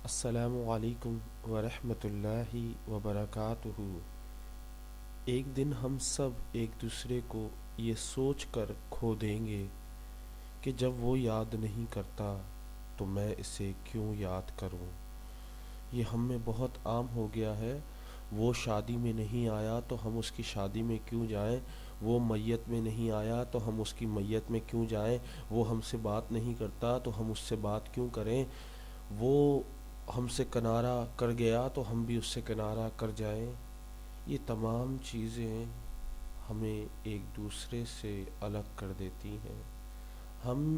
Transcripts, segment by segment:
السلام علیکم ورحمۃ اللہ وبرکاتہ۔ ایک دن ہم سب ایک دوسرے کو یہ سوچ کر کھو دیں گے کہ جب وہ یاد نہیں کرتا تو میں اسے کیوں یاد کروں۔ یہ ہم میں بہت عام ہو گیا ہے۔ وہ شادی میں نہیں آیا تو ہم اس کی شادی میں کیوں جائیں، وہ میت میں نہیں آیا تو ہم اس کی میت میں کیوں جائیں، وہ ہم سے بات نہیں کرتا تو ہم اس سے بات کیوں کریں، وہ ہم سے کنارہ کر گیا تو ہم بھی اس سے کنارہ کر جائیں۔ یہ تمام چیزیں ہمیں ایک دوسرے سے الگ کر دیتی ہیں۔ ہم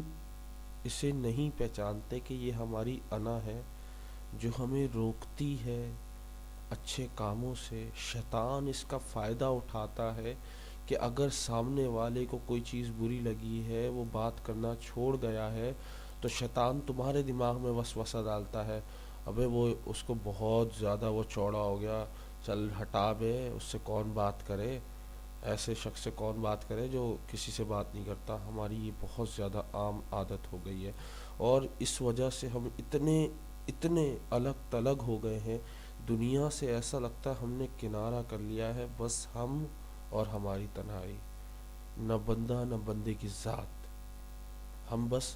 اسے نہیں پہچانتے کہ یہ ہماری انا ہے جو ہمیں روکتی ہے اچھے کاموں سے۔ شیطان اس کا فائدہ اٹھاتا ہے کہ اگر سامنے والے کو کوئی چیز بری لگی ہے، وہ بات کرنا چھوڑ گیا ہے، تو شیطان تمہارے دماغ میں وسوسہ ڈالتا ہے، ابے وہ اس کو بہت زیادہ وہ چوڑا ہو گیا، چل ہٹا بے، اس سے کون بات کرے، ایسے شخص سے کون بات کرے جو کسی سے بات نہیں کرتا۔ ہماری یہ بہت زیادہ عام عادت ہو گئی ہے، اور اس وجہ سے ہم اتنے الگ تلگ ہو گئے ہیں دنیا سے۔ ایسا لگتا ہے ہم نے کنارہ کر لیا ہے، بس ہم اور ہماری تنہائی، نہ بندہ نہ بندے کی ذات۔ ہم بس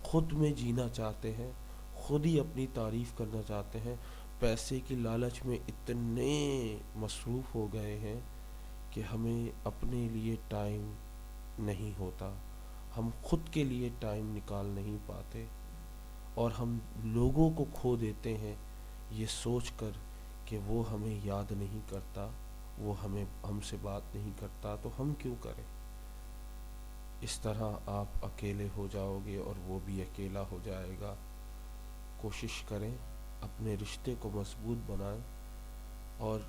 خود میں جینا چاہتے ہیں، خود ہی اپنی تعریف کرنا چاہتے ہیں، پیسے کی لالچ میں اتنے مصروف ہو گئے ہیں کہ ہمیں اپنے لیے ٹائم نہیں ہوتا، ہم خود کے لیے ٹائم نکال نہیں پاتے، اور ہم لوگوں کو کھو دیتے ہیں یہ سوچ کر کہ وہ ہمیں یاد نہیں کرتا، وہ ہم سے بات نہیں کرتا تو ہم کیوں کریں۔ اس طرح آپ اکیلے ہو جاؤ گے اور وہ بھی اکیلا ہو جائے گا۔ کوشش کریں اپنے رشتے کو مضبوط بنائیں، اور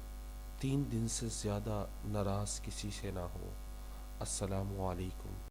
3 دن سے زیادہ ناراض کسی سے نہ ہو۔ السلام علیکم۔